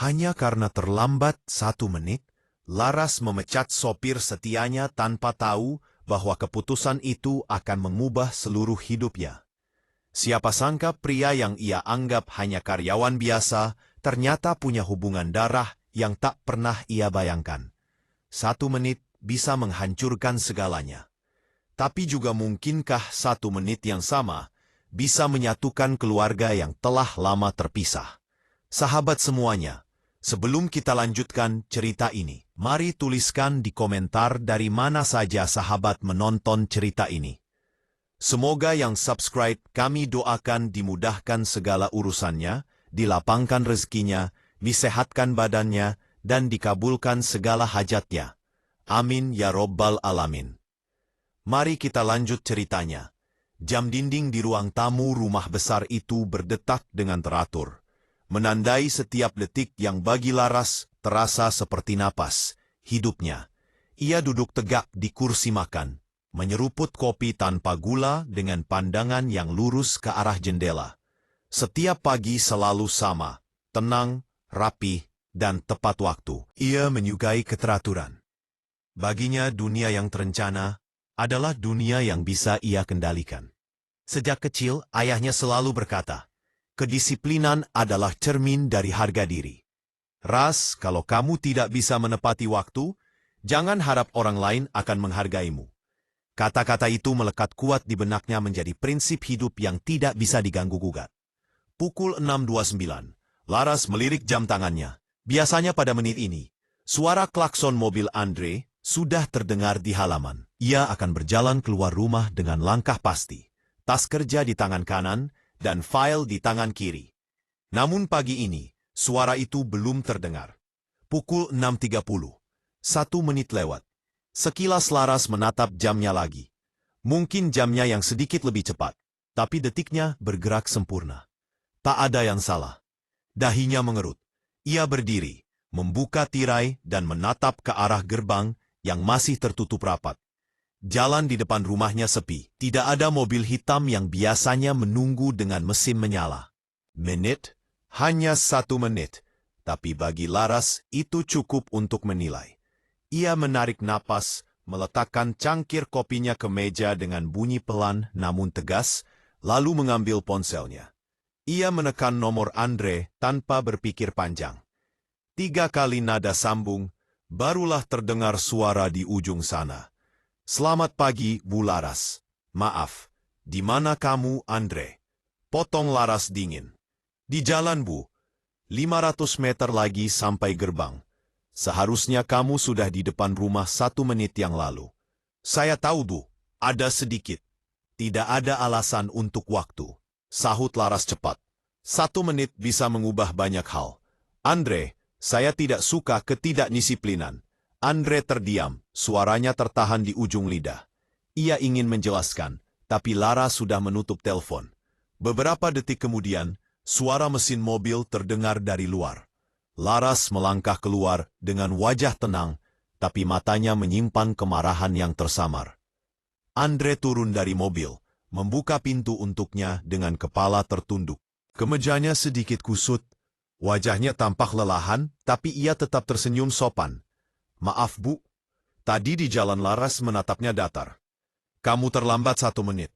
Hanya karena terlambat 1 menit, Laras memecat sopir setianya tanpa tahu bahwa keputusan itu akan mengubah seluruh hidupnya. Siapa sangka pria yang ia anggap hanya karyawan biasa, ternyata punya hubungan darah yang tak pernah ia bayangkan. 1 menit bisa menghancurkan segalanya. Tapi juga mungkinkah 1 menit yang sama bisa menyatukan keluarga yang telah lama terpisah? Sahabat semuanya, sebelum kita lanjutkan cerita ini, mari tuliskan di komentar dari mana saja sahabat menonton cerita ini. Semoga yang subscribe kami doakan dimudahkan segala urusannya, dilapangkan rezekinya, disehatkan badannya, dan dikabulkan segala hajatnya. Amin ya Robbal Alamin. Mari kita lanjut ceritanya. Jam dinding di ruang tamu rumah besar itu berdetak dengan teratur, menandai setiap detik yang bagi Laras terasa seperti napas hidupnya. Ia duduk tegak di kursi makan, menyeruput kopi tanpa gula dengan pandangan yang lurus ke arah jendela. Setiap pagi selalu sama, tenang, rapi, dan tepat waktu. Ia menyukai keteraturan. Baginya dunia yang terencana adalah dunia yang bisa ia kendalikan. Sejak kecil, ayahnya selalu berkata, kedisiplinan adalah cermin dari harga diri. Ras, kalau kamu tidak bisa menepati waktu, jangan harap orang lain akan menghargaimu. Kata-kata itu melekat kuat di benaknya menjadi prinsip hidup yang tidak bisa diganggu-gugat. Pukul 6.29, Laras melirik jam tangannya. Biasanya pada menit ini, suara klakson mobil Andre sudah terdengar di halaman. Ia akan berjalan keluar rumah dengan langkah pasti, tas kerja di tangan kanan dan file di tangan kiri. Namun pagi ini, suara itu belum terdengar. Pukul 6.30, 1 menit lewat. Sekilas Laras menatap jamnya lagi. Mungkin jamnya yang sedikit lebih cepat, tapi detiknya bergerak sempurna. Tak ada yang salah. Dahinya mengerut. Ia berdiri, membuka tirai dan menatap ke arah gerbang yang masih tertutup rapat. Jalan di depan rumahnya sepi. Tidak ada mobil hitam yang biasanya menunggu dengan mesin menyala. Menit, hanya 1 menit. Tapi bagi Laras itu cukup untuk menilai. Ia menarik napas, meletakkan cangkir kopinya ke meja dengan bunyi pelan namun tegas, lalu mengambil ponselnya. Ia menekan nomor Andre tanpa berpikir panjang. 3 kali nada sambung, barulah terdengar suara di ujung sana. Selamat pagi, Bu Laras. Maaf, di mana kamu, Andre? Potong Laras dingin. Di jalan, Bu. 500 meter lagi sampai gerbang. Seharusnya kamu sudah di depan rumah 1 menit yang lalu. Saya tahu, Bu. Ada sedikit. Tidak ada alasan untuk waktu. Sahut Laras cepat. 1 menit bisa mengubah banyak hal. Andre, saya tidak suka ketidakdisiplinan. Andre terdiam, suaranya tertahan di ujung lidah. Ia ingin menjelaskan, tapi Laras sudah menutup telepon. Beberapa detik kemudian, suara mesin mobil terdengar dari luar. Laras melangkah keluar dengan wajah tenang, tapi matanya menyimpan kemarahan yang tersamar. Andre turun dari mobil, membuka pintu untuknya dengan kepala tertunduk. Kemejanya sedikit kusut, wajahnya tampak lelahan, tapi ia tetap tersenyum sopan. Maaf, Bu. Tadi di jalan Laras menatapnya datar. Kamu terlambat 1 menit.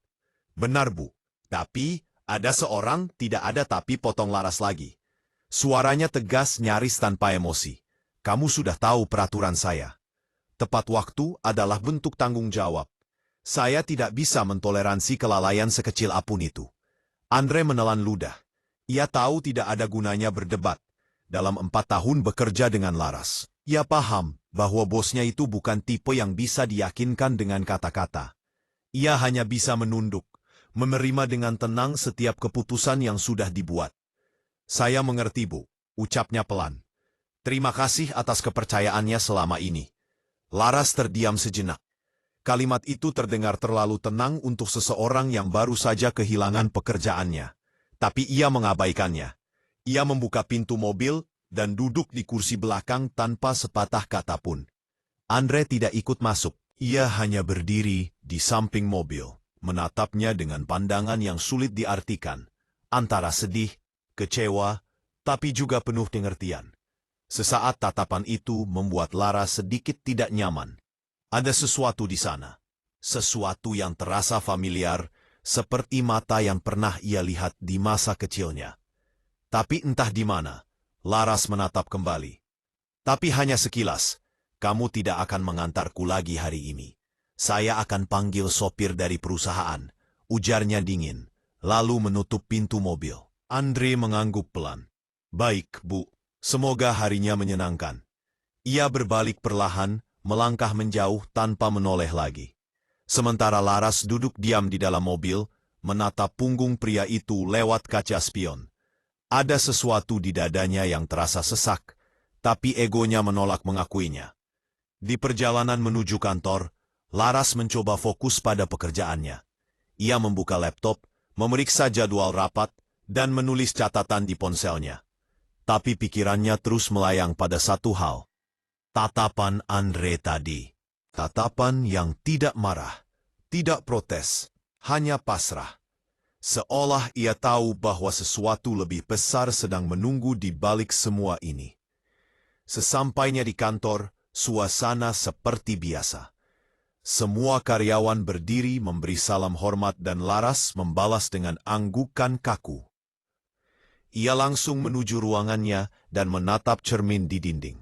Benar, Bu. Tapi, ada seorang, tidak ada tapi potong Laras lagi. Suaranya tegas nyaris tanpa emosi. Kamu sudah tahu peraturan saya. Tepat waktu adalah bentuk tanggung jawab. Saya tidak bisa mentoleransi kelalaian sekecil apapun itu. Andre menelan ludah. Ia tahu tidak ada gunanya berdebat. Dalam 4 tahun bekerja dengan Laras, ia paham bahwa bosnya itu bukan tipe yang bisa diyakinkan dengan kata-kata. Ia hanya bisa menunduk, menerima dengan tenang setiap keputusan yang sudah dibuat. Saya mengerti, Bu, ucapnya pelan. Terima kasih atas kepercayaannya selama ini. Laras terdiam sejenak. Kalimat itu terdengar terlalu tenang untuk seseorang yang baru saja kehilangan pekerjaannya. Tapi ia mengabaikannya. Ia membuka pintu mobil dan duduk di kursi belakang tanpa sepatah kata pun. Andre tidak ikut masuk. Ia hanya berdiri di samping mobil, menatapnya dengan pandangan yang sulit diartikan, antara sedih, kecewa, tapi juga penuh pengertian. Sesaat tatapan itu membuat Laras sedikit tidak nyaman. Ada sesuatu di sana. Sesuatu yang terasa familiar, seperti mata yang pernah ia lihat di masa kecilnya. Tapi entah di mana, Laras menatap kembali. Tapi hanya sekilas, kamu tidak akan mengantarku lagi hari ini. Saya akan panggil sopir dari perusahaan, ujarnya dingin, lalu menutup pintu mobil. Andre mengangguk pelan. Baik, Bu. Semoga harinya menyenangkan. Ia berbalik perlahan, melangkah menjauh tanpa menoleh lagi. Sementara Laras duduk diam di dalam mobil, menatap punggung pria itu lewat kaca spion. Ada sesuatu di dadanya yang terasa sesak, tapi egonya menolak mengakuinya. Di perjalanan menuju kantor, Laras mencoba fokus pada pekerjaannya. Ia membuka laptop, memeriksa jadwal rapat, dan menulis catatan di ponselnya. Tapi pikirannya terus melayang pada satu hal. Tatapan Andre tadi. Tatapan yang tidak marah, tidak protes, hanya pasrah. Seolah ia tahu bahwa sesuatu lebih besar sedang menunggu di balik semua ini. Sesampainya di kantor, suasana seperti biasa. Semua karyawan berdiri memberi salam hormat dan Laras membalas dengan anggukan kaku. Ia langsung menuju ruangannya dan menatap cermin di dinding.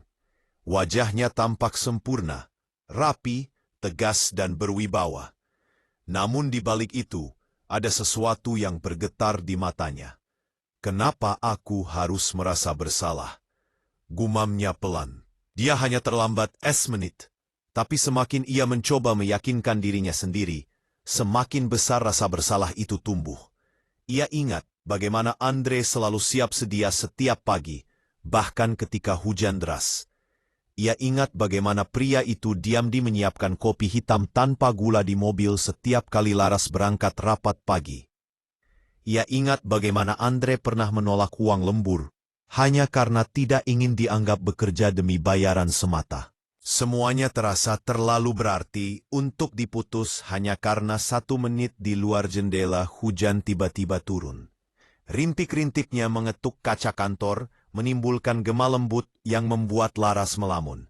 Wajahnya tampak sempurna, rapi, tegas dan berwibawa. Namun di balik itu, ada sesuatu yang bergetar di matanya. Kenapa aku harus merasa bersalah? Gumamnya pelan. Dia hanya terlambat menit. Tapi semakin ia mencoba meyakinkan dirinya sendiri, semakin besar rasa bersalah itu tumbuh. Ia ingat bagaimana Andre selalu siap sedia setiap pagi, bahkan ketika hujan deras. Ia ingat bagaimana pria itu diam-diam menyiapkan kopi hitam tanpa gula di mobil setiap kali Laras berangkat rapat pagi. Ia ingat bagaimana Andre pernah menolak uang lembur, hanya karena tidak ingin dianggap bekerja demi bayaran semata. Semuanya terasa terlalu berarti untuk diputus hanya karena 1 menit di luar jendela hujan tiba-tiba turun. Rintik-rintiknya mengetuk kaca kantor, menimbulkan gema lembut yang membuat Laras melamun.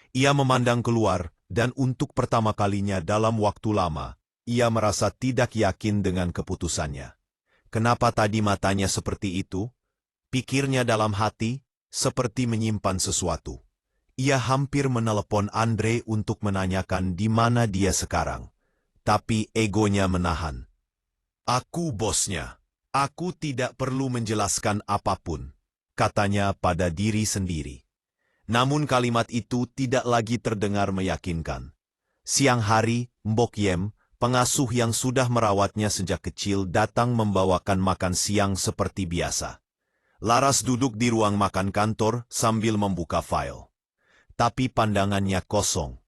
Ia memandang keluar, dan untuk pertama kalinya dalam waktu lama, ia merasa tidak yakin dengan keputusannya. Kenapa tadi matanya seperti itu? Pikirnya dalam hati, seperti menyimpan sesuatu. Ia hampir menelepon Andre untuk menanyakan di mana dia sekarang. Tapi egonya menahan. Aku bosnya. Aku tidak perlu menjelaskan apapun, katanya pada diri sendiri. Namun kalimat itu tidak lagi terdengar meyakinkan. Siang hari, Mbok Yem, pengasuh yang sudah merawatnya sejak kecil, datang membawakan makan siang seperti biasa. Laras duduk di ruang makan kantor sambil membuka file. Tapi pandangannya kosong.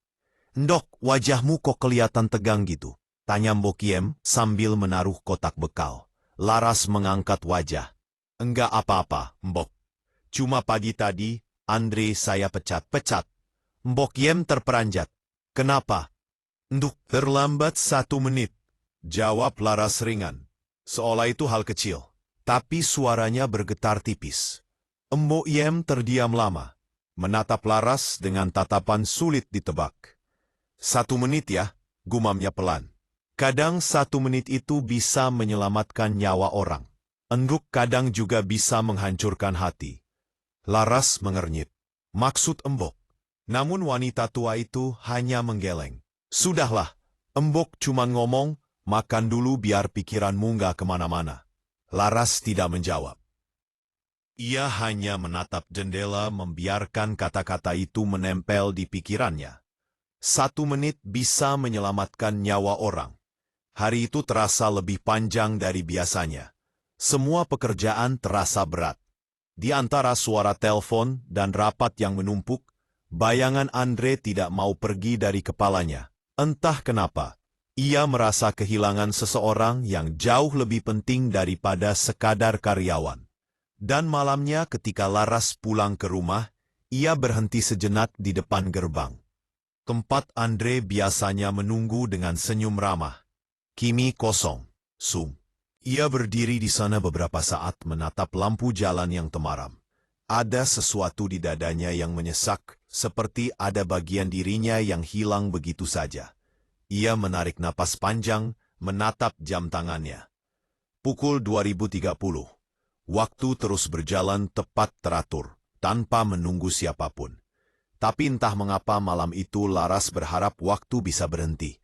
Ndok, wajahmu kok kelihatan tegang gitu? Tanya Mbok Yem sambil menaruh kotak bekal. Laras mengangkat wajah. Enggak apa-apa, Mbok. Cuma pagi tadi, Andre saya pecat-pecat. Mbok Yem terperanjat. Kenapa? Nduk, terlambat 1 menit. Jawab Laras ringan. Seolah itu hal kecil. Tapi suaranya bergetar tipis. Mbok Yem terdiam lama. Menatap Laras dengan tatapan sulit ditebak. 1 menit ya, gumamnya pelan. Kadang 1 menit itu bisa menyelamatkan nyawa orang. Enduk kadang juga bisa menghancurkan hati. Laras mengernyit. Maksud Embok. Namun wanita tua itu hanya menggeleng. Sudahlah, Embok cuma ngomong, makan dulu biar pikiranmu nggak kemana-mana. Laras tidak menjawab. Ia hanya menatap jendela membiarkan kata-kata itu menempel di pikirannya. 1 menit bisa menyelamatkan nyawa orang. Hari itu terasa lebih panjang dari biasanya. Semua pekerjaan terasa berat. Di antara suara telepon dan rapat yang menumpuk, bayangan Andre tidak mau pergi dari kepalanya. Entah kenapa, ia merasa kehilangan seseorang yang jauh lebih penting daripada sekadar karyawan. Dan malamnya ketika Laras pulang ke rumah, ia berhenti sejenak di depan gerbang. Tempat Andre biasanya menunggu dengan senyum ramah. Kini kosong, Ia berdiri di sana beberapa saat menatap lampu jalan yang temaram. Ada sesuatu di dadanya yang menyesak, seperti ada bagian dirinya yang hilang begitu saja. Ia menarik napas panjang, menatap jam tangannya. Pukul 20.30. Waktu terus berjalan tepat teratur, tanpa menunggu siapapun. Tapi entah mengapa malam itu Laras berharap waktu bisa berhenti.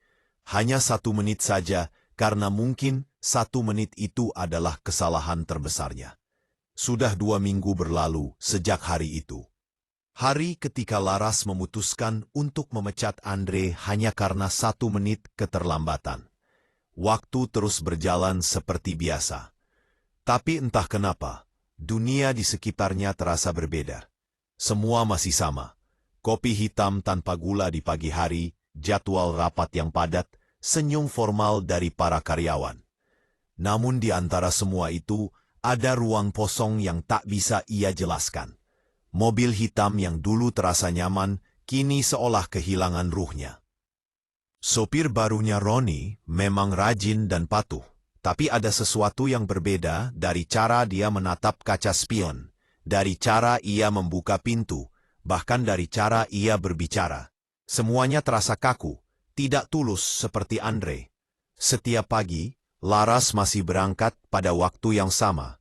Hanya 1 menit saja, karena mungkin 1 menit itu adalah kesalahan terbesarnya. Sudah 2 minggu berlalu sejak hari itu. Hari ketika Laras memutuskan untuk memecat Andre hanya karena 1 menit keterlambatan. Waktu terus berjalan seperti biasa. Tapi entah kenapa, dunia di sekitarnya terasa berbeda. Semua masih sama. Kopi hitam tanpa gula di pagi hari, jadwal rapat yang padat, senyum formal dari para karyawan. Namun di antara semua itu, ada ruang kosong yang tak bisa ia jelaskan. Mobil hitam yang dulu terasa nyaman, kini seolah kehilangan ruhnya. Sopir barunya Roni memang rajin dan patuh, tapi ada sesuatu yang berbeda dari cara dia menatap kaca spion, dari cara ia membuka pintu, bahkan dari cara ia berbicara. Semuanya terasa kaku, tidak tulus seperti Andre. Setiap pagi, Laras masih berangkat pada waktu yang sama.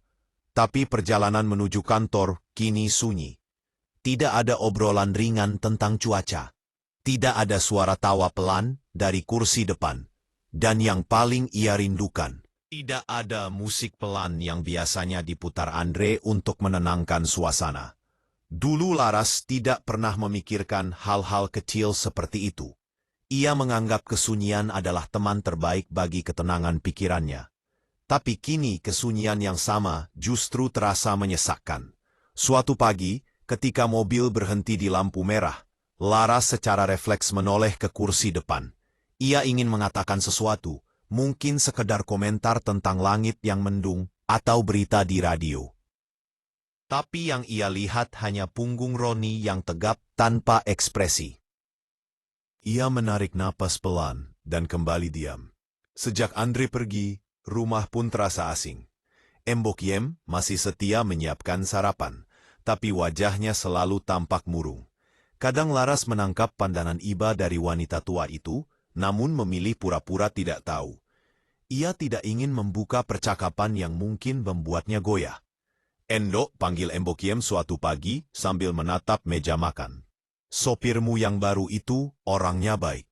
Tapi perjalanan menuju kantor kini sunyi. Tidak ada obrolan ringan tentang cuaca. Tidak ada suara tawa pelan dari kursi depan. Dan yang paling ia rindukan, tidak ada musik pelan yang biasanya diputar Andre untuk menenangkan suasana. Dulu Laras tidak pernah memikirkan hal-hal kecil seperti itu. Ia menganggap kesunyian adalah teman terbaik bagi ketenangan pikirannya. Tapi kini kesunyian yang sama justru terasa menyesakkan. Suatu pagi, ketika mobil berhenti di lampu merah, Laras secara refleks menoleh ke kursi depan. Ia ingin mengatakan sesuatu, mungkin sekedar komentar tentang langit yang mendung atau berita di radio. Tapi yang ia lihat hanya punggung Roni yang tegap tanpa ekspresi. Ia menarik napas pelan dan kembali diam. Sejak Andre pergi, rumah pun terasa asing. Mbok Yem masih setia menyiapkan sarapan, tapi wajahnya selalu tampak murung. Kadang Laras menangkap pandangan iba dari wanita tua itu, namun memilih pura-pura tidak tahu. Ia tidak ingin membuka percakapan yang mungkin membuatnya goyah. "Endo," panggil Mbok Yem suatu pagi sambil menatap meja makan. "Sopirmu yang baru itu orangnya baik."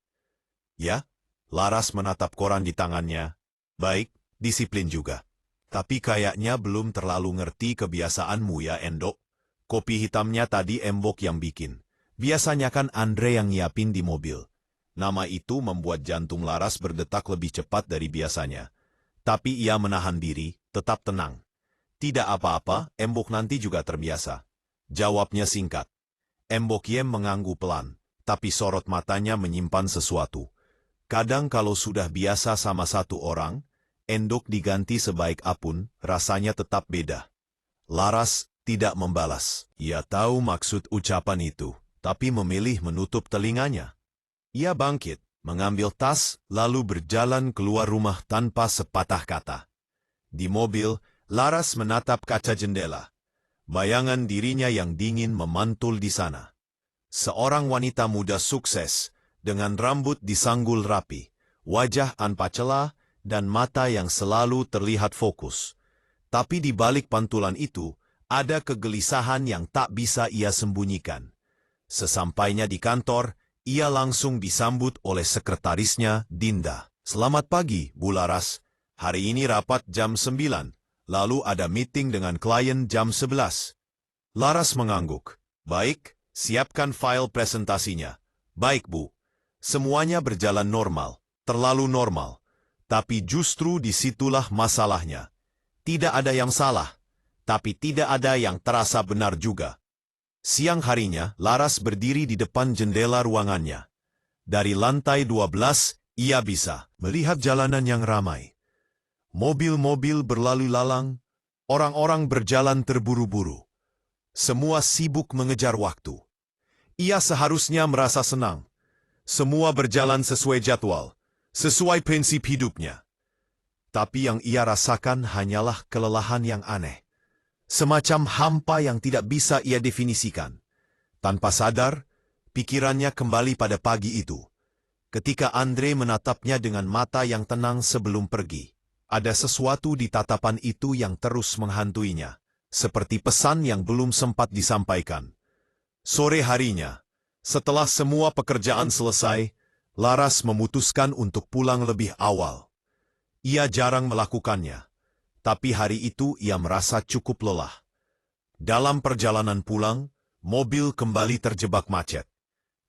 "Ya?" Laras menatap koran di tangannya. "Baik, disiplin juga. Tapi kayaknya belum terlalu ngerti kebiasaanmu ya, Endo. Kopi hitamnya tadi Mbok yang bikin. Biasanya kan Andre yang nyiapin di mobil." Nama itu membuat jantung Laras berdetak lebih cepat dari biasanya. Tapi ia menahan diri, tetap tenang. "Tidak apa-apa, Mbok nanti juga terbiasa." Jawabnya singkat. Mbok Yem mengangguk pelan, tapi sorot matanya menyimpan sesuatu. Kadang kalau sudah biasa sama satu orang, endok diganti sebaik apapun, rasanya tetap beda. Laras tidak membalas. Ia tahu maksud ucapan itu, tapi memilih menutup telinganya. Ia bangkit, mengambil tas, lalu berjalan keluar rumah tanpa sepatah kata. Di mobil, Laras menatap kaca jendela. Bayangan dirinya yang dingin memantul di sana. Seorang wanita muda sukses, dengan rambut disanggul rapi, wajah tanpa celah, dan mata yang selalu terlihat fokus. Tapi di balik pantulan itu, ada kegelisahan yang tak bisa ia sembunyikan. Sesampainya di kantor, ia langsung disambut oleh sekretarisnya, Dinda. "Selamat pagi, Bu Laras. Hari ini rapat jam 9. Lalu ada meeting dengan klien jam 11. Laras mengangguk. "Baik, siapkan file presentasinya." "Baik, Bu." Semuanya berjalan normal, terlalu normal. Tapi justru disitulah masalahnya. Tidak ada yang salah, tapi tidak ada yang terasa benar juga. Siang harinya, Laras berdiri di depan jendela ruangannya. Dari lantai 12, ia bisa melihat jalanan yang ramai. Mobil-mobil berlalu lalang, orang-orang berjalan terburu-buru. Semua sibuk mengejar waktu. Ia seharusnya merasa senang. Semua berjalan sesuai jadwal, sesuai prinsip hidupnya. Tapi yang ia rasakan hanyalah kelelahan yang aneh. Semacam hampa yang tidak bisa ia definisikan. Tanpa sadar, pikirannya kembali pada pagi itu. Ketika Andre menatapnya dengan mata yang tenang sebelum pergi, ada sesuatu di tatapan itu yang terus menghantuinya, seperti pesan yang belum sempat disampaikan. Sore harinya, setelah semua pekerjaan selesai, Laras memutuskan untuk pulang lebih awal. Ia jarang melakukannya, tapi hari itu ia merasa cukup lelah. Dalam perjalanan pulang, mobil kembali terjebak macet.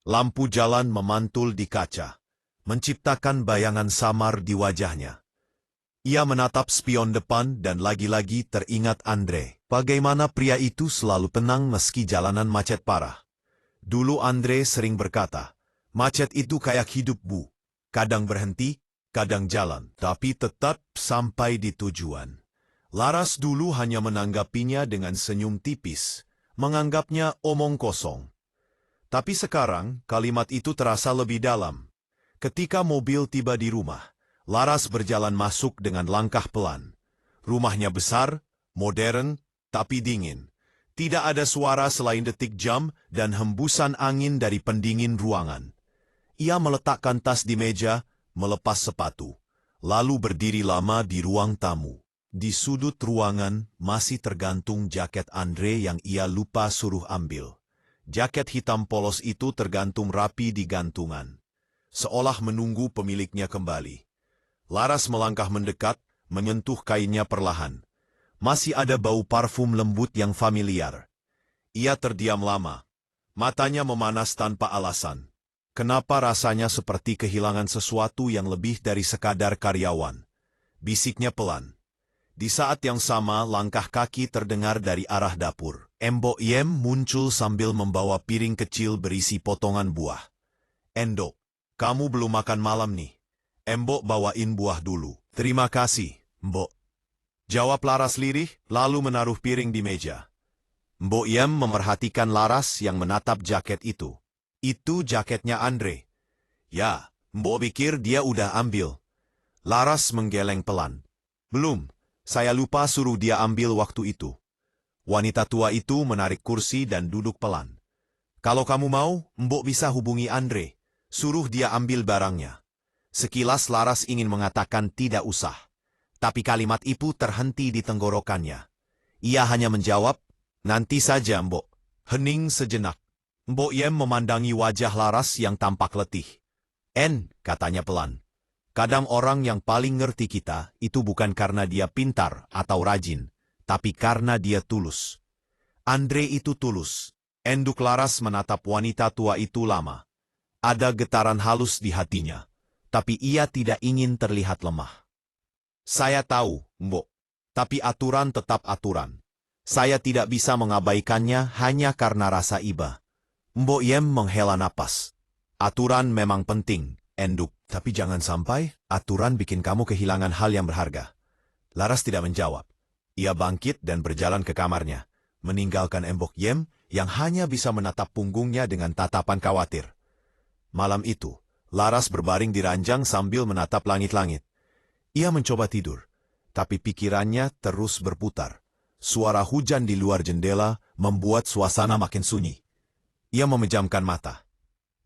Lampu jalan memantul di kaca, menciptakan bayangan samar di wajahnya. Ia menatap spion depan dan lagi-lagi teringat Andre. Bagaimana pria itu selalu tenang meski jalanan macet parah. Dulu Andre sering berkata, macet itu kayak hidup Bu. Kadang berhenti, kadang jalan, tapi tetap sampai di tujuan. Laras dulu hanya menanggapinya dengan senyum tipis, menganggapnya omong kosong. Tapi sekarang, kalimat itu terasa lebih dalam. Ketika mobil tiba di rumah, Laras berjalan masuk dengan langkah pelan. Rumahnya besar, modern, tapi dingin. Tidak ada suara selain detik jam dan hembusan angin dari pendingin ruangan. Ia meletakkan tas di meja, melepas sepatu, lalu berdiri lama di ruang tamu. Di sudut ruangan masih tergantung jaket Andre yang ia lupa suruh ambil. Jaket hitam polos itu tergantung rapi di gantungan, seolah menunggu pemiliknya kembali. Laras melangkah mendekat, menyentuh kainnya perlahan. Masih ada bau parfum lembut yang familiar. Ia terdiam lama. Matanya memanas tanpa alasan. Kenapa rasanya seperti kehilangan sesuatu yang lebih dari sekadar karyawan? Bisiknya pelan. Di saat yang sama, langkah kaki terdengar dari arah dapur. Mbok Yem muncul sambil membawa piring kecil berisi potongan buah. Endok, kamu belum makan malam nih. Mbok bawain buah dulu. Terima kasih, Mbok. Jawab Laras lirih, lalu menaruh piring di meja. Mbok Yem memerhatikan Laras yang menatap jaket itu. Itu jaketnya Andre. Ya, Mbok pikir dia udah ambil. Laras menggeleng pelan. Belum, saya lupa suruh dia ambil waktu itu. Wanita tua itu menarik kursi dan duduk pelan. Kalau kamu mau, Mbok bisa hubungi Andre. Suruh dia ambil barangnya. Sekilas Laras ingin mengatakan tidak usah. Tapi kalimat itu terhenti di tenggorokannya. Ia hanya menjawab, nanti saja Mbok. Hening sejenak. Mbok Yem memandangi wajah Laras yang tampak letih. Katanya pelan. Kadang orang yang paling ngerti kita itu bukan karena dia pintar atau rajin, tapi karena dia tulus. Andre itu tulus. Enduk Laras menatap wanita tua itu lama. Ada getaran halus di hatinya, tapi ia tidak ingin terlihat lemah. Saya tahu, Mbok, tapi aturan tetap aturan. Saya tidak bisa mengabaikannya hanya karena rasa iba. Mbok Yem menghela napas. Aturan memang penting, Enduk, tapi jangan sampai aturan bikin kamu kehilangan hal yang berharga. Laras tidak menjawab. Ia bangkit dan berjalan ke kamarnya, meninggalkan Mbok Yem yang hanya bisa menatap punggungnya dengan tatapan khawatir. Malam itu, Laras berbaring di ranjang sambil menatap langit-langit. Ia mencoba tidur, tapi pikirannya terus berputar. Suara hujan di luar jendela membuat suasana makin sunyi. Ia memejamkan mata.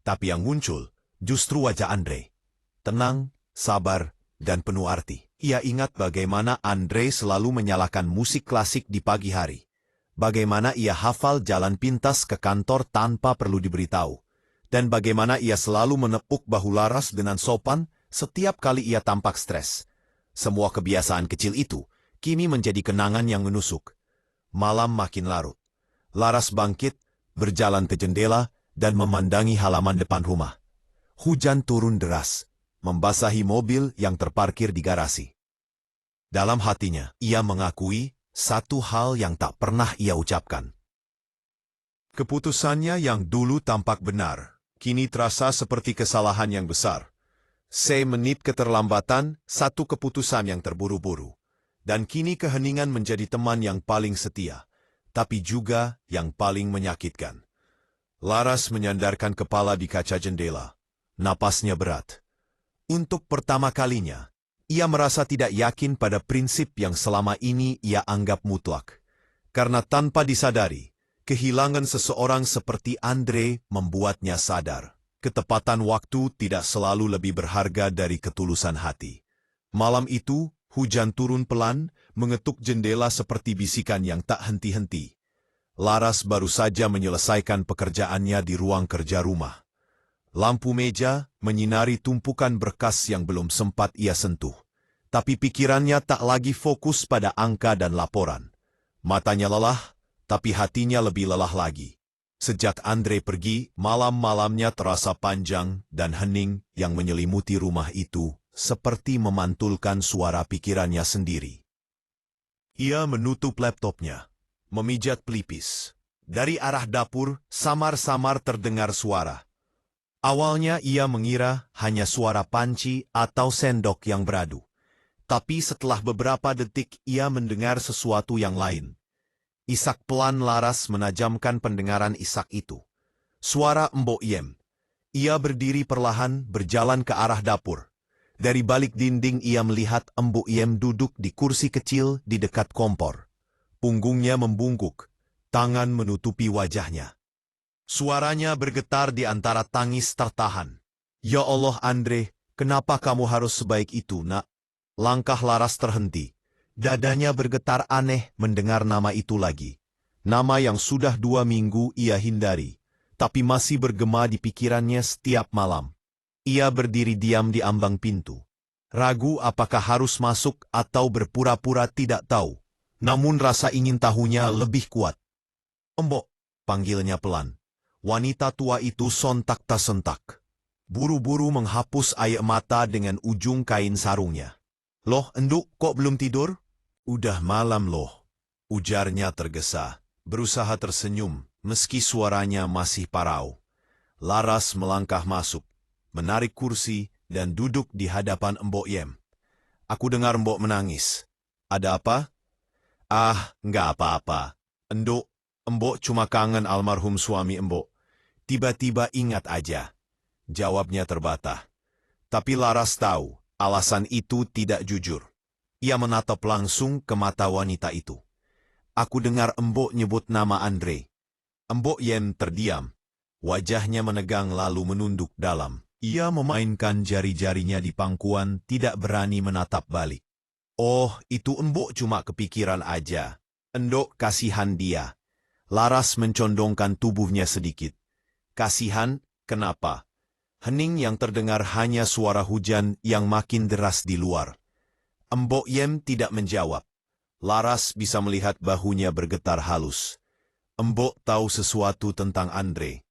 Tapi yang muncul justru wajah Andre. Tenang, sabar, dan penuh arti. Ia ingat bagaimana Andre selalu menyalakan musik klasik di pagi hari. Bagaimana ia hafal jalan pintas ke kantor tanpa perlu diberitahu. Dan bagaimana ia selalu menepuk bahu Laras dengan sopan setiap kali ia tampak stres. Semua kebiasaan kecil itu kini menjadi kenangan yang menusuk. Malam makin larut. Laras bangkit, berjalan ke jendela, dan memandangi halaman depan rumah. Hujan turun deras, membasahi mobil yang terparkir di garasi. Dalam hatinya, ia mengakui satu hal yang tak pernah ia ucapkan. Keputusannya yang dulu tampak benar, kini terasa seperti kesalahan yang besar. Semenit keterlambatan, satu keputusan yang terburu-buru. Dan kini keheningan menjadi teman yang paling setia, tapi juga yang paling menyakitkan. Laras menyandarkan kepala di kaca jendela. Napasnya berat. Untuk pertama kalinya, ia merasa tidak yakin pada prinsip yang selama ini ia anggap mutlak. Karena tanpa disadari, kehilangan seseorang seperti Andre membuatnya sadar. Ketepatan waktu tidak selalu lebih berharga dari ketulusan hati. Malam itu, hujan turun pelan, mengetuk jendela seperti bisikan yang tak henti-henti. Laras baru saja menyelesaikan pekerjaannya di ruang kerja rumah. Lampu meja menyinari tumpukan berkas yang belum sempat ia sentuh. Tapi pikirannya tak lagi fokus pada angka dan laporan. Matanya lelah, tapi hatinya lebih lelah lagi. Sejak Andre pergi, malam-malamnya terasa panjang dan hening yang menyelimuti rumah itu, seperti memantulkan suara pikirannya sendiri. Ia menutup laptopnya, memijat pelipis. Dari arah dapur, samar-samar terdengar suara. Awalnya ia mengira hanya suara panci atau sendok yang beradu. Tapi setelah beberapa detik ia mendengar sesuatu yang lain. Isak pelan Laras menajamkan pendengaran isak itu. Suara Mbok Yem. Ia berdiri perlahan berjalan ke arah dapur. Dari balik dinding ia melihat Mbok Yem duduk di kursi kecil di dekat kompor. Punggungnya membungkuk, tangan menutupi wajahnya. Suaranya bergetar di antara tangis tertahan. Ya Allah Andre, kenapa kamu harus sebaik itu nak? Langkah Laras terhenti. Dadanya bergetar aneh mendengar nama itu lagi. Nama yang sudah 2 minggu ia hindari, tapi masih bergema di pikirannya setiap malam. Ia berdiri diam di ambang pintu. Ragu apakah harus masuk atau berpura-pura tidak tahu. Namun rasa ingin tahunya lebih kuat. Mbok, panggilnya pelan. Wanita tua itu sontak tak sentak. Buru-buru menghapus air mata dengan ujung kain sarungnya. Loh, Enduk, kok belum tidur? Udah malam loh, ujarnya tergesa, berusaha tersenyum, meski suaranya masih parau. Laras melangkah masuk, menarik kursi, dan duduk di hadapan Mbok Yem. Aku dengar Mbok menangis. Ada apa? Ah, nggak apa-apa. Enduk, Mbok cuma kangen almarhum suami Mbok. Tiba-tiba ingat aja. Jawabnya terbata. Tapi Laras tahu, alasan itu tidak jujur. Ia menatap langsung ke mata wanita itu. Aku dengar Mbok nyebut nama Andre. Mbok Yem terdiam. Wajahnya menegang lalu menunduk dalam. Ia memainkan jari-jarinya di pangkuan, tidak berani menatap balik. Oh, itu Mbok cuma kepikiran aja. Endok, kasihan dia. Laras mencondongkan tubuhnya sedikit. Kasihan, kenapa? Hening yang terdengar hanya suara hujan yang makin deras di luar. Mbok Yem tidak menjawab. Laras bisa melihat bahunya bergetar halus. Mbok tahu sesuatu tentang Andre.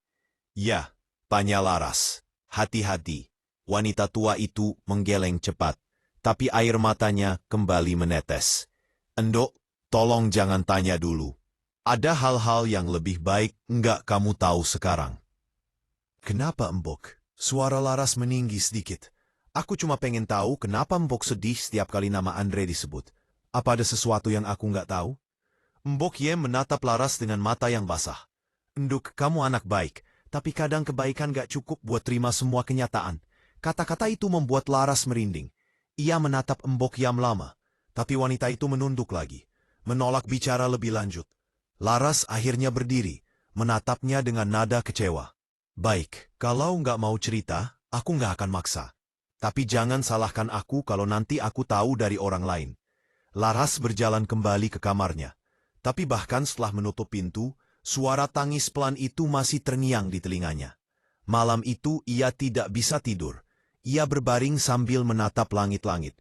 Ya, tanya Laras. Hati-hati. Wanita tua itu menggeleng cepat, tapi air matanya kembali menetes. Endok, tolong jangan tanya dulu. Ada hal-hal yang lebih baik enggak kamu tahu sekarang. Kenapa Mbok? Suara Laras meninggi sedikit. Aku cuma pengen tahu kenapa Mbok sedih setiap kali nama Andre disebut. Apa ada sesuatu yang aku nggak tahu? Mbok Yem menatap Laras dengan mata yang basah. Enduk, kamu anak baik, tapi kadang kebaikan gak cukup buat terima semua kenyataan. Kata-kata itu membuat Laras merinding. Ia menatap Mbok Yem lama, tapi wanita itu menunduk lagi, menolak bicara lebih lanjut. Laras akhirnya berdiri, menatapnya dengan nada kecewa. Baik, kalau nggak mau cerita, aku nggak akan maksa. Tapi jangan salahkan aku kalau nanti aku tahu dari orang lain. Laras berjalan kembali ke kamarnya. Tapi bahkan setelah menutup pintu, suara tangis pelan itu masih terngiang di telinganya. Malam itu ia tidak bisa tidur. Ia berbaring sambil menatap langit-langit.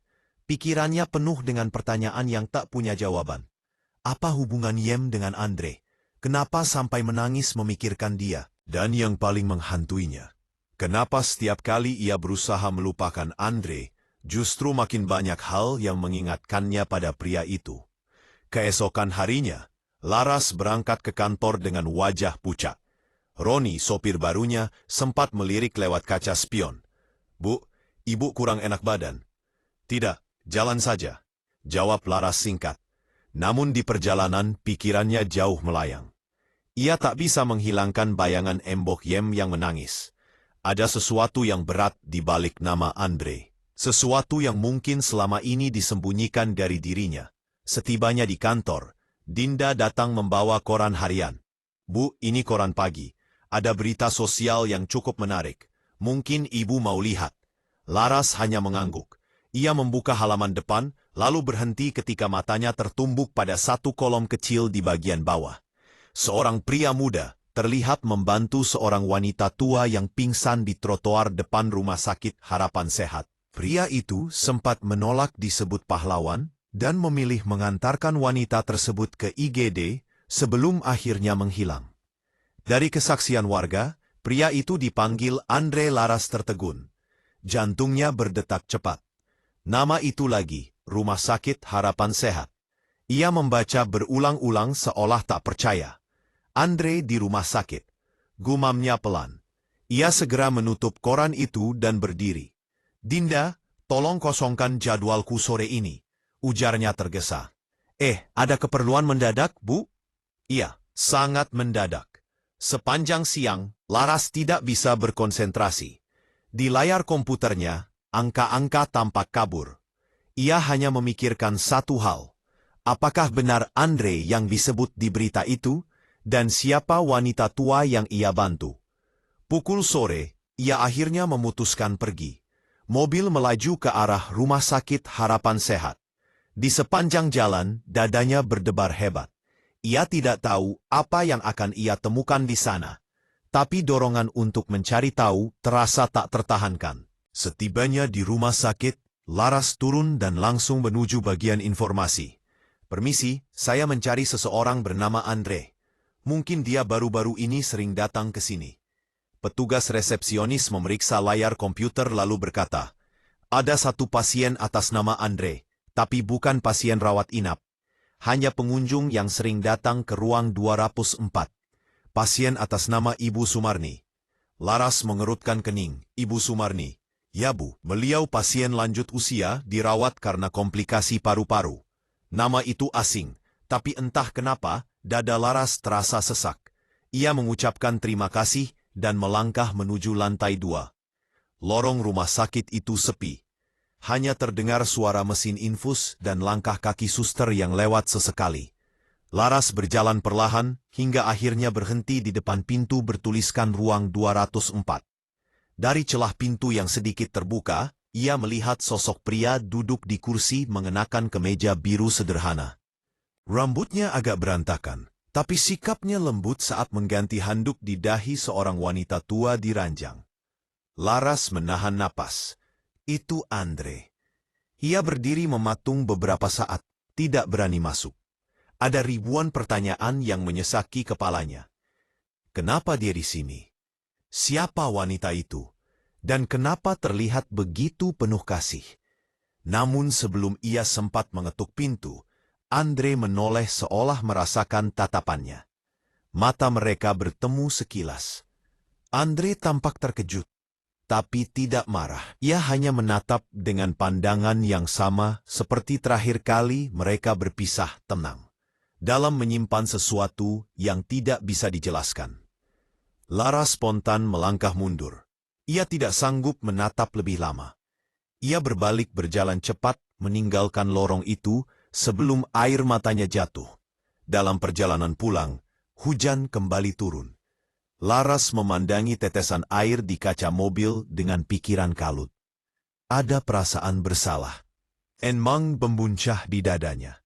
Pikirannya penuh dengan pertanyaan yang tak punya jawaban. Apa hubungan Yem dengan Andre? Kenapa sampai menangis memikirkan dia? Dan yang paling menghantuinya, kenapa setiap kali ia berusaha melupakan Andre, justru makin banyak hal yang mengingatkannya pada pria itu. Keesokan harinya, Laras berangkat ke kantor dengan wajah pucat. Roni, sopir barunya, sempat melirik lewat kaca spion. Bu, ibu kurang enak badan. Tidak, jalan saja, jawab Laras singkat. Namun di perjalanan, pikirannya jauh melayang. Ia tak bisa menghilangkan bayangan Mbok Yem yang menangis. Ada sesuatu yang berat di balik nama Andre. Sesuatu yang mungkin selama ini disembunyikan dari dirinya. Setibanya di kantor, Dinda datang membawa koran harian. Bu, ini koran pagi. Ada berita sosial yang cukup menarik. Mungkin ibu mau lihat. Laras hanya mengangguk. Ia membuka halaman depan, lalu berhenti ketika matanya tertumbuk pada satu kolom kecil di bagian bawah. Seorang pria muda terlihat membantu seorang wanita tua yang pingsan di trotoar depan rumah sakit Harapan Sehat. Pria itu sempat menolak disebut pahlawan dan memilih mengantarkan wanita tersebut ke IGD sebelum akhirnya menghilang. Dari kesaksian warga, pria itu dipanggil Andre. Laras tertegun. Jantungnya berdetak cepat. Nama itu lagi, Rumah Sakit Harapan Sehat. Ia membaca berulang-ulang seolah tak percaya. Andre di rumah sakit. Gumamnya pelan. Ia segera menutup koran itu dan berdiri. Dinda, tolong kosongkan jadwalku sore ini, ujarnya tergesa. Ada keperluan mendadak, Bu? Iya, sangat mendadak. Sepanjang siang, Laras tidak bisa berkonsentrasi. Di layar komputernya, angka-angka tampak kabur. Ia hanya memikirkan satu hal. Apakah benar Andre yang disebut di berita itu? Dan siapa wanita tua yang ia bantu? Pukul sore, ia akhirnya memutuskan pergi. Mobil melaju ke arah Rumah Sakit Harapan Sehat. Di sepanjang jalan, dadanya berdebar hebat. Ia tidak tahu apa yang akan ia temukan di sana. Tapi dorongan untuk mencari tahu terasa tak tertahankan. Setibanya di rumah sakit, Laras turun dan langsung menuju bagian informasi. Permisi, saya mencari seseorang bernama Andre. Mungkin dia baru-baru ini sering datang ke sini. Petugas resepsionis memeriksa layar komputer lalu berkata, ada satu pasien atas nama Andre, tapi bukan pasien rawat inap. Hanya pengunjung yang sering datang ke ruang 204. Pasien atas nama Ibu Sumarni. Laras mengerutkan kening. Ibu Sumarni. Ya Bu, beliau pasien lanjut usia dirawat karena komplikasi paru-paru. Nama itu asing, tapi entah kenapa, dada Laras terasa sesak. Ia mengucapkan terima kasih dan melangkah menuju lantai 2. Lorong rumah sakit itu sepi. Hanya terdengar suara mesin infus dan langkah kaki suster yang lewat sesekali. Laras berjalan perlahan hingga akhirnya berhenti di depan pintu bertuliskan ruang 204. Dari celah pintu yang sedikit terbuka, ia melihat sosok pria duduk di kursi mengenakan kemeja biru sederhana. Rambutnya agak berantakan, tapi sikapnya lembut saat mengganti handuk di dahi seorang wanita tua di ranjang. Laras menahan napas. Itu Andre. Ia berdiri mematung beberapa saat, tidak berani masuk. Ada ribuan pertanyaan yang menyesaki kepalanya. Kenapa dia di sini? Siapa wanita itu? Dan kenapa terlihat begitu penuh kasih? Namun sebelum ia sempat mengetuk pintu, Andre menoleh seolah merasakan tatapannya. Mata mereka bertemu sekilas. Andre tampak terkejut, tapi tidak marah. Ia hanya menatap dengan pandangan yang sama seperti terakhir kali mereka berpisah tenang. Dalam menyimpan sesuatu yang tidak bisa dijelaskan. Laras spontan melangkah mundur. Ia tidak sanggup menatap lebih lama. Ia berbalik berjalan cepat meninggalkan lorong itu sebelum air matanya jatuh. Dalam perjalanan pulang, hujan kembali turun. Laras memandangi tetesan air di kaca mobil dengan pikiran kalut. Ada perasaan bersalah. Enmang membuncah di dadanya.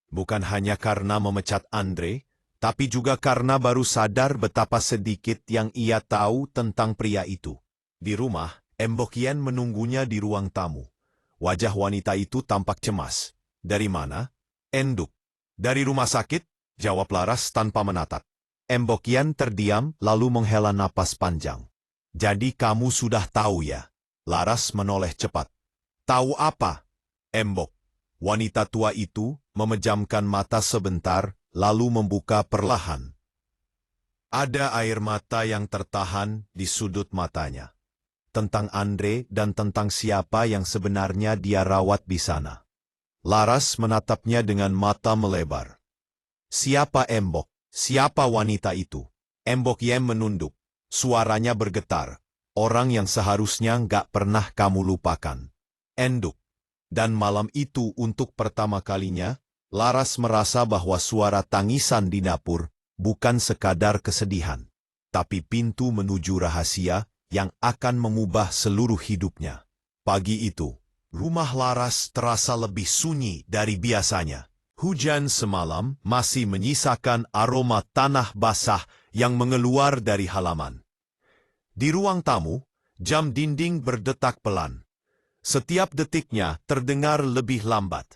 Bukan hanya karena memecat Andre, tapi juga karena baru sadar betapa sedikit yang ia tahu tentang pria itu. Di rumah, Embokien menunggunya di ruang tamu. Wajah wanita itu tampak cemas. Dari mana? Enduk. Dari rumah sakit, jawab Laras tanpa menatap. Embokien terdiam lalu menghela napas panjang. Jadi kamu sudah tahu ya? Laras menoleh cepat. Tahu apa? Embok. Wanita tua itu memejamkan mata sebentar lalu membuka perlahan. Ada air mata yang tertahan di sudut matanya. Tentang Andre dan tentang siapa yang sebenarnya dia rawat di sana. Laras menatapnya dengan mata melebar. Siapa Embok? Siapa wanita itu? Embokien menunduk. Suaranya bergetar. Orang yang seharusnya nggak pernah kamu lupakan. Enduk. Dan malam itu untuk pertama kalinya, Laras merasa bahwa suara tangisan di dapur bukan sekadar kesedihan, tapi pintu menuju rahasia yang akan mengubah seluruh hidupnya. Pagi itu, rumah Laras terasa lebih sunyi dari biasanya. Hujan semalam masih menyisakan aroma tanah basah yang mengeluar dari halaman. Di ruang tamu, jam dinding berdetak pelan. Setiap detiknya terdengar lebih lambat,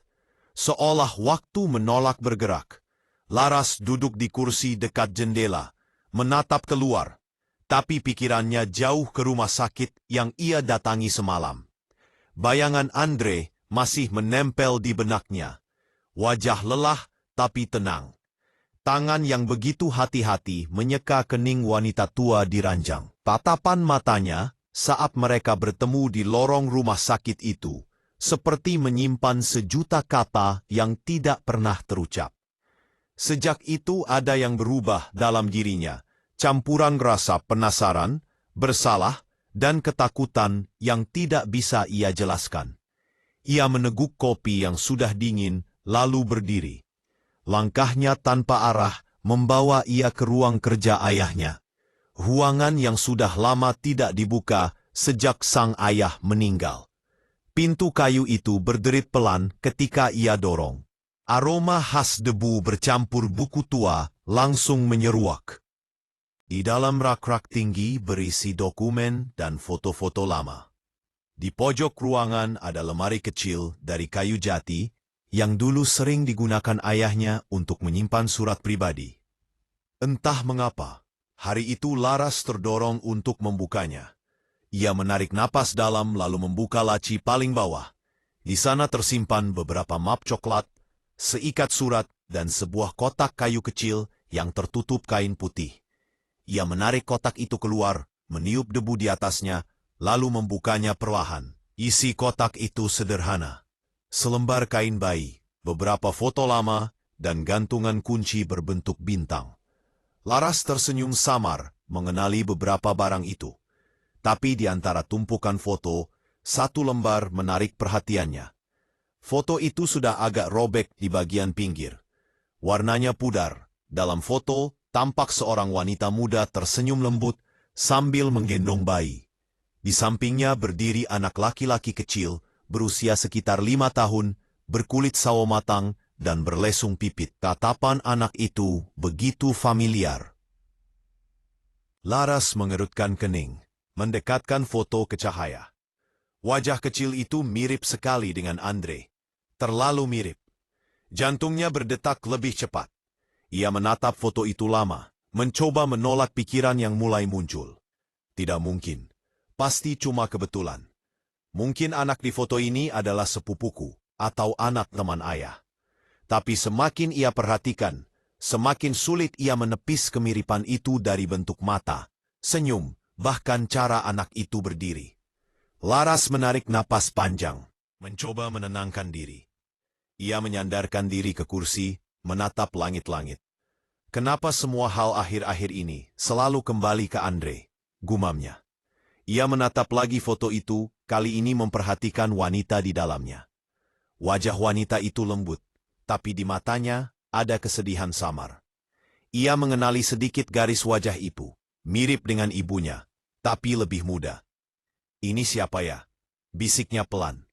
seolah waktu menolak bergerak. Laras duduk di kursi dekat jendela, menatap keluar, tapi pikirannya jauh ke rumah sakit yang ia datangi semalam. Bayangan Andre masih menempel di benaknya. Wajah lelah tapi tenang. Tangan yang begitu hati-hati menyeka kening wanita tua di ranjang. Tatapan matanya saat mereka bertemu di lorong rumah sakit itu seperti menyimpan sejuta kata yang tidak pernah terucap. Sejak itu ada yang berubah dalam dirinya, campuran rasa penasaran, bersalah, dan ketakutan yang tidak bisa ia jelaskan. Ia meneguk kopi yang sudah dingin, lalu berdiri. Langkahnya tanpa arah membawa ia ke ruang kerja ayahnya. Ruangan yang sudah lama tidak dibuka sejak sang ayah meninggal. Pintu kayu itu berderit pelan ketika ia dorong. Aroma khas debu bercampur buku tua langsung menyeruak. Di dalam rak-rak tinggi berisi dokumen dan foto-foto lama. Di pojok ruangan ada lemari kecil dari kayu jati yang dulu sering digunakan ayahnya untuk menyimpan surat pribadi. Entah mengapa, hari itu Laras terdorong untuk membukanya. Ia menarik napas dalam lalu membuka laci paling bawah. Di sana tersimpan beberapa map coklat, seikat surat, dan sebuah kotak kayu kecil yang tertutup kain putih. Ia menarik kotak itu keluar, meniup debu di atasnya, lalu membukanya perlahan. Isi kotak itu sederhana. Selembar kain bayi, beberapa foto lama, dan gantungan kunci berbentuk bintang. Laras tersenyum samar mengenali beberapa barang itu. Tapi di antara tumpukan foto, satu lembar menarik perhatiannya. Foto itu sudah agak robek di bagian pinggir. Warnanya pudar. Dalam foto, tampak seorang wanita muda tersenyum lembut sambil menggendong bayi. Di sampingnya berdiri anak laki-laki kecil, berusia sekitar 5 tahun, berkulit sawo matang, dan berlesung pipit. Tatapan anak itu begitu familiar. Laras mengerutkan kening, mendekatkan foto ke cahaya. Wajah kecil itu mirip sekali dengan Andre. Terlalu mirip. Jantungnya berdetak lebih cepat. Ia menatap foto itu lama, mencoba menolak pikiran yang mulai muncul. Tidak mungkin. Pasti cuma kebetulan. Mungkin anak di foto ini adalah sepupuku atau anak teman ayah. Tapi semakin ia perhatikan, semakin sulit ia menepis kemiripan itu dari bentuk mata, senyum, bahkan cara anak itu berdiri. Laras menarik napas panjang, mencoba menenangkan diri. Ia menyandarkan diri ke kursi, menatap langit-langit. Kenapa semua hal akhir-akhir ini selalu kembali ke Andre? Gumamnya. Ia menatap lagi foto itu, kali ini memperhatikan wanita di dalamnya. Wajah wanita itu lembut, tapi di matanya ada kesedihan samar. Ia mengenali sedikit garis wajah ibu, mirip dengan ibunya, tapi lebih muda. Ini siapa ya? Bisiknya pelan.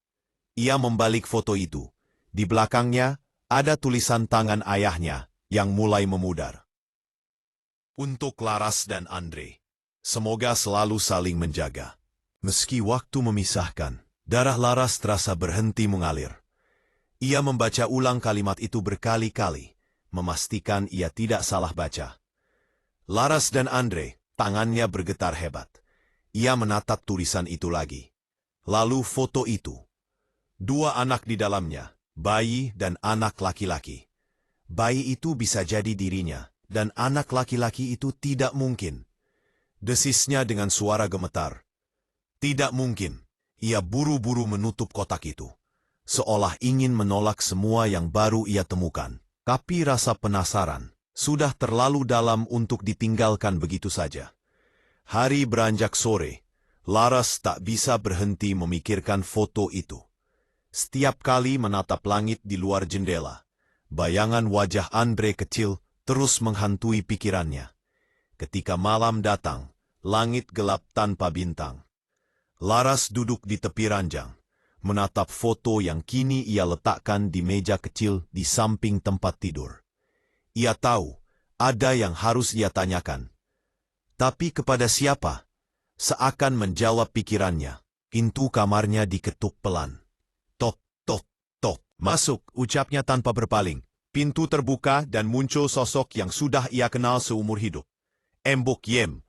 Ia membalik foto itu. Di belakangnya ada tulisan tangan ayahnya yang mulai memudar. Untuk Laras dan Andre. Semoga selalu saling menjaga. Meski waktu memisahkan, darah Laras terasa berhenti mengalir. Ia membaca ulang kalimat itu berkali-kali, memastikan ia tidak salah baca. Laras dan Andre, tangannya bergetar hebat. Ia menatap tulisan itu lagi. Lalu foto itu. 2 anak di dalamnya, bayi dan anak laki-laki. Bayi itu bisa jadi dirinya, dan anak laki-laki itu tidak mungkin. Desisnya dengan suara gemetar. Tidak mungkin. Ia buru-buru menutup kotak itu. Seolah ingin menolak semua yang baru ia temukan. Tapi rasa penasaran sudah terlalu dalam untuk ditinggalkan begitu saja. Hari beranjak sore. Laras tak bisa berhenti memikirkan foto itu. Setiap kali menatap langit di luar jendela, Bayangan wajah Andre kecil terus menghantui pikirannya. Ketika malam datang, langit gelap tanpa bintang. Laras duduk di tepi ranjang, menatap foto yang kini ia letakkan di meja kecil di samping tempat tidur. Ia tahu, ada yang harus ia tanyakan. Tapi kepada siapa? Seakan menjawab pikirannya, pintu kamarnya diketuk pelan. Tok, tok, tok. Masuk, ucapnya tanpa berpaling. Pintu terbuka dan muncul sosok yang sudah ia kenal seumur hidup. Mbok Yem.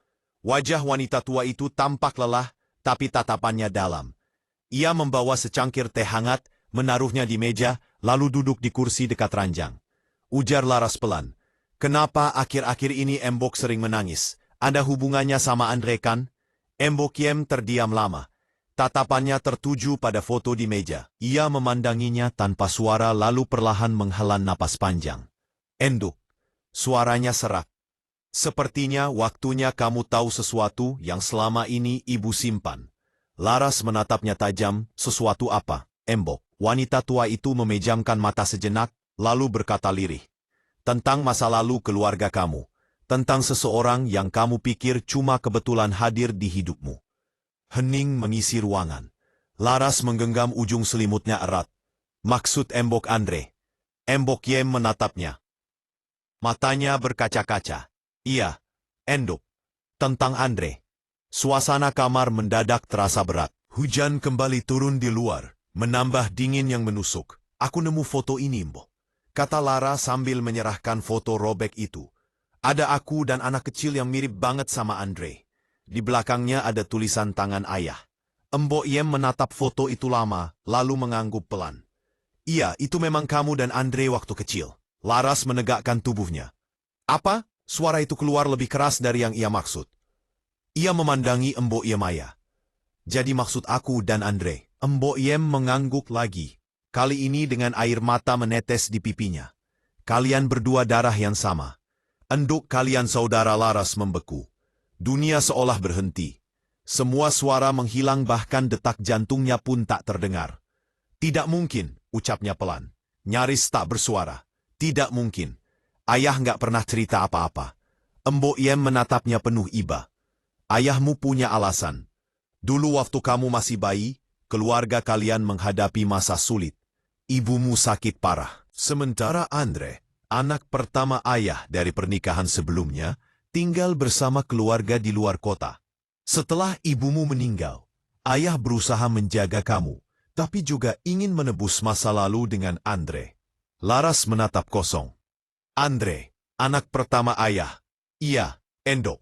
Wajah wanita tua itu tampak lelah, tapi tatapannya dalam. Ia membawa secangkir teh hangat, menaruhnya di meja, lalu duduk di kursi dekat ranjang. Ujar Laras pelan. Kenapa akhir-akhir ini Mbok sering menangis? Ada hubungannya sama Andre kan? Mbok Yem terdiam lama. Tatapannya tertuju pada foto di meja. Ia memandanginya tanpa suara lalu perlahan menghela napas panjang. Enduk. Suaranya serak. Sepertinya waktunya kamu tahu sesuatu yang selama ini ibu simpan. Laras menatapnya tajam, sesuatu apa? Mbok. Wanita tua itu memejamkan mata sejenak, lalu berkata lirih. Tentang masa lalu keluarga kamu. Tentang seseorang yang kamu pikir cuma kebetulan hadir di hidupmu. Hening mengisi ruangan. Laras menggenggam ujung selimutnya erat. Maksud Mbok Andre. Mbok Yem menatapnya. Matanya berkaca-kaca. Iya, Endok. Tentang Andre. Suasana kamar mendadak terasa berat. Hujan kembali turun di luar, menambah dingin yang menusuk. Aku nemu foto ini, Mbok. Kata Lara sambil menyerahkan foto robek itu. Ada aku dan anak kecil yang mirip banget sama Andre. Di belakangnya ada tulisan tangan ayah. Mbok Yem menatap foto itu lama, lalu mengangguk pelan. Iya, itu memang kamu dan Andre waktu kecil. Laras menegakkan tubuhnya. Apa? Suara itu keluar lebih keras dari yang ia maksud. Ia memandangi Mbok Yem ayah. Jadi maksud aku dan Andre. Mbok Yem mengangguk lagi. Kali ini dengan air mata menetes di pipinya. Kalian berdua darah yang sama. Enduk kalian saudara. Laras membeku. Dunia seolah berhenti. Semua suara menghilang bahkan detak jantungnya pun tak terdengar. Tidak mungkin, ucapnya pelan. Nyaris tak bersuara. Tidak mungkin. Ayah nggak pernah cerita apa-apa. Mbok Yem menatapnya penuh iba. Ayahmu punya alasan. Dulu waktu kamu masih bayi, keluarga kalian menghadapi masa sulit. Ibumu sakit parah. Sementara Andre, anak pertama ayah dari pernikahan sebelumnya, tinggal bersama keluarga di luar kota. Setelah ibumu meninggal, ayah berusaha menjaga kamu, tapi juga ingin menebus masa lalu dengan Andre. Laras menatap kosong. Andre, anak pertama ayah. Iya, Endok.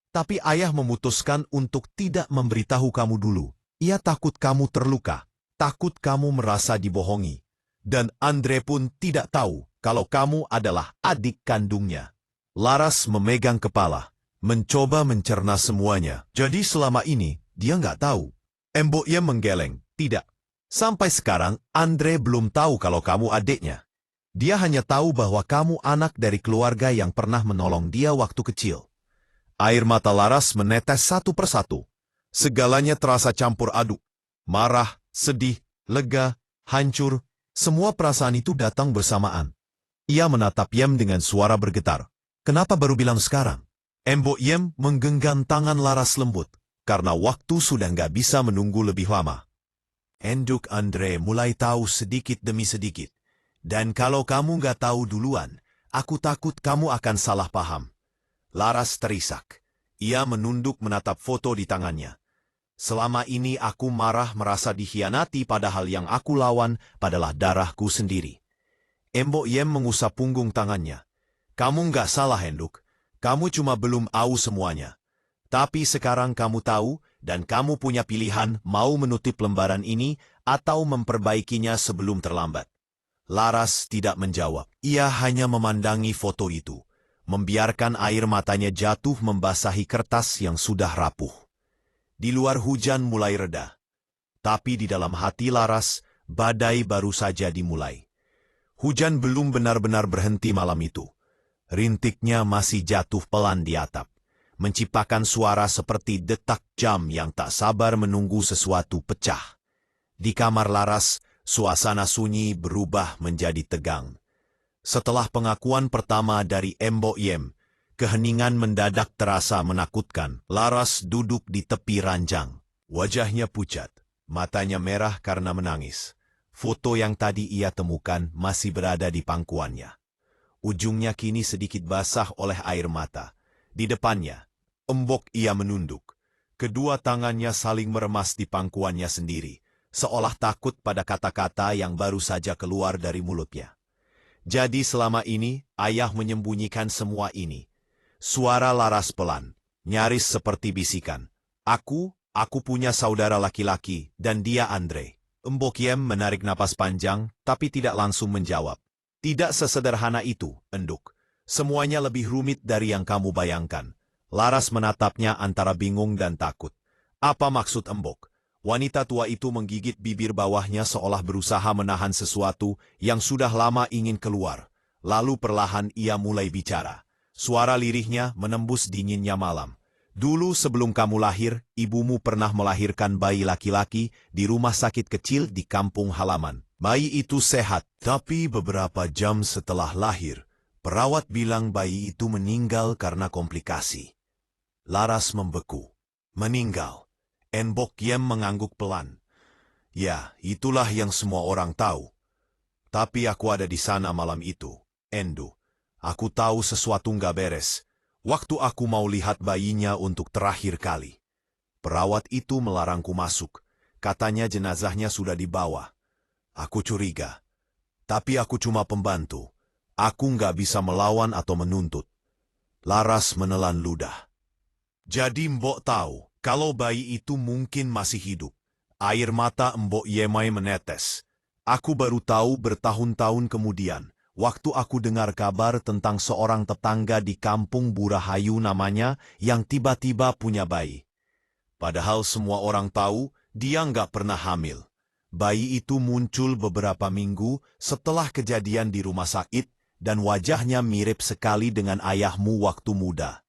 Tapi ayah memutuskan untuk tidak memberitahu kamu dulu. Ia takut kamu terluka, takut kamu merasa dibohongi. Dan Andre pun tidak tahu kalau kamu adalah adik kandungnya. Laras memegang kepala, mencoba mencerna semuanya. Jadi selama ini, dia nggak tahu. Mbok Yem menggeleng, tidak. Sampai sekarang, Andre belum tahu kalau kamu adiknya. Dia hanya tahu bahwa kamu anak dari keluarga yang pernah menolong dia waktu kecil. Air mata Laras menetes satu persatu. Segalanya terasa campur aduk. Marah, sedih, lega, hancur. Semua perasaan itu datang bersamaan. Ia menatap Yem dengan suara bergetar. Kenapa baru bilang sekarang? Mbok Yem menggenggam tangan Laras lembut, karena waktu sudah nggak bisa menunggu lebih lama. Enduk Andre mulai tahu sedikit demi sedikit. Dan kalau kamu nggak tahu duluan, aku takut kamu akan salah paham. Laras terisak. Ia menunduk menatap foto di tangannya. Selama ini aku marah merasa dikhianati padahal yang aku lawan adalah darahku sendiri. Mbok Yem mengusap punggung tangannya. Kamu nggak salah, Enduk. Kamu cuma belum tahu semuanya. Tapi sekarang kamu tahu, dan kamu punya pilihan mau menutup lembaran ini atau memperbaikinya sebelum terlambat. Laras tidak menjawab. Ia hanya memandangi foto itu, membiarkan air matanya jatuh membasahi kertas yang sudah rapuh. Di luar hujan mulai reda. Tapi di dalam hati Laras, badai baru saja dimulai. Hujan belum benar-benar berhenti malam itu. Rintiknya masih jatuh pelan di atap, menciptakan suara seperti detak jam yang tak sabar menunggu sesuatu pecah. Di kamar Laras, suasana sunyi berubah menjadi tegang. Setelah pengakuan pertama dari Mbok Yem, keheningan mendadak terasa menakutkan. Laras duduk di tepi ranjang. Wajahnya pucat, matanya merah karena menangis. Foto yang tadi ia temukan masih berada di pangkuannya. Ujungnya kini sedikit basah oleh air mata. Di depannya, embok ia menunduk. Kedua tangannya saling meremas di pangkuannya sendiri, seolah takut pada kata-kata yang baru saja keluar dari mulutnya. Jadi selama ini, ayah menyembunyikan semua ini. Suara Laras pelan, nyaris seperti bisikan. Aku punya saudara laki-laki, dan dia Andre. Mbok Yem menarik napas panjang, tapi tidak langsung menjawab. Tidak sesederhana itu, Enduk. Semuanya lebih rumit dari yang kamu bayangkan. Laras menatapnya antara bingung dan takut. Apa maksud Mbok? Wanita tua itu menggigit bibir bawahnya seolah berusaha menahan sesuatu yang sudah lama ingin keluar. Lalu perlahan ia mulai bicara. Suara lirihnya menembus dinginnya malam. Dulu sebelum kamu lahir, ibumu pernah melahirkan bayi laki-laki di rumah sakit kecil di kampung halaman. Bayi itu sehat, tapi beberapa jam setelah lahir, perawat bilang bayi itu meninggal karena komplikasi. Laras membeku. Meninggal. Mbok Yem mengangguk pelan. Ya, itulah yang semua orang tahu. Tapi aku ada di sana malam itu, Endu. Aku tahu sesuatu nggak beres. Waktu aku mau lihat bayinya untuk terakhir kali. Perawat itu melarangku masuk. Katanya jenazahnya sudah dibawa. Aku curiga. Tapi aku cuma pembantu. Aku nggak bisa melawan atau menuntut. Laras menelan ludah. Jadi Mbok tahu kalau bayi itu mungkin masih hidup. Air mata Mbok Yemai menetes. Aku baru tahu bertahun-tahun kemudian, waktu aku dengar kabar tentang seorang tetangga di kampung Burahayu namanya yang tiba-tiba punya bayi. Padahal semua orang tahu dia nggak pernah hamil. Bayi itu muncul beberapa minggu setelah kejadian di rumah sakit dan wajahnya mirip sekali dengan ayahmu waktu muda.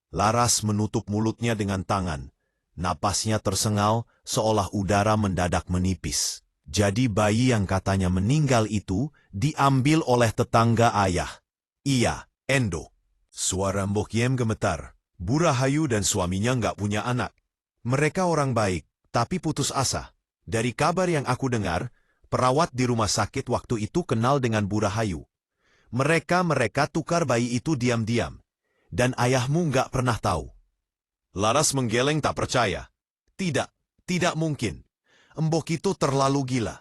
Laras menutup mulutnya dengan tangan. Napasnya tersengal seolah udara mendadak menipis. Jadi bayi yang katanya meninggal itu diambil oleh tetangga ayah. Iya, Endo. Suara Mbok Yem gemetar. Burahayu dan suaminya nggak punya anak. Mereka orang baik, tapi putus asa. Dari kabar yang aku dengar, perawat di rumah sakit waktu itu kenal dengan Burahayu. Mereka tukar bayi itu diam-diam. Dan ayahmu nggak pernah tahu. Laras menggeleng tak percaya. Tidak mungkin. Mbok itu terlalu gila.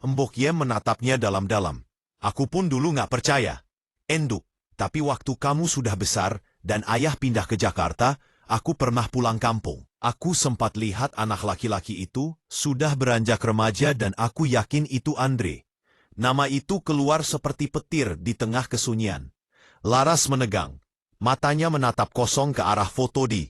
Mbok Yem menatapnya dalam-dalam. Aku pun dulu nggak percaya. Enduk, tapi waktu kamu sudah besar dan ayah pindah ke Jakarta, aku pernah pulang kampung. Aku sempat lihat anak laki-laki itu sudah beranjak remaja dan aku yakin itu Andre. Nama itu keluar seperti petir di tengah kesunyian. Laras menegang. Matanya menatap kosong ke arah foto di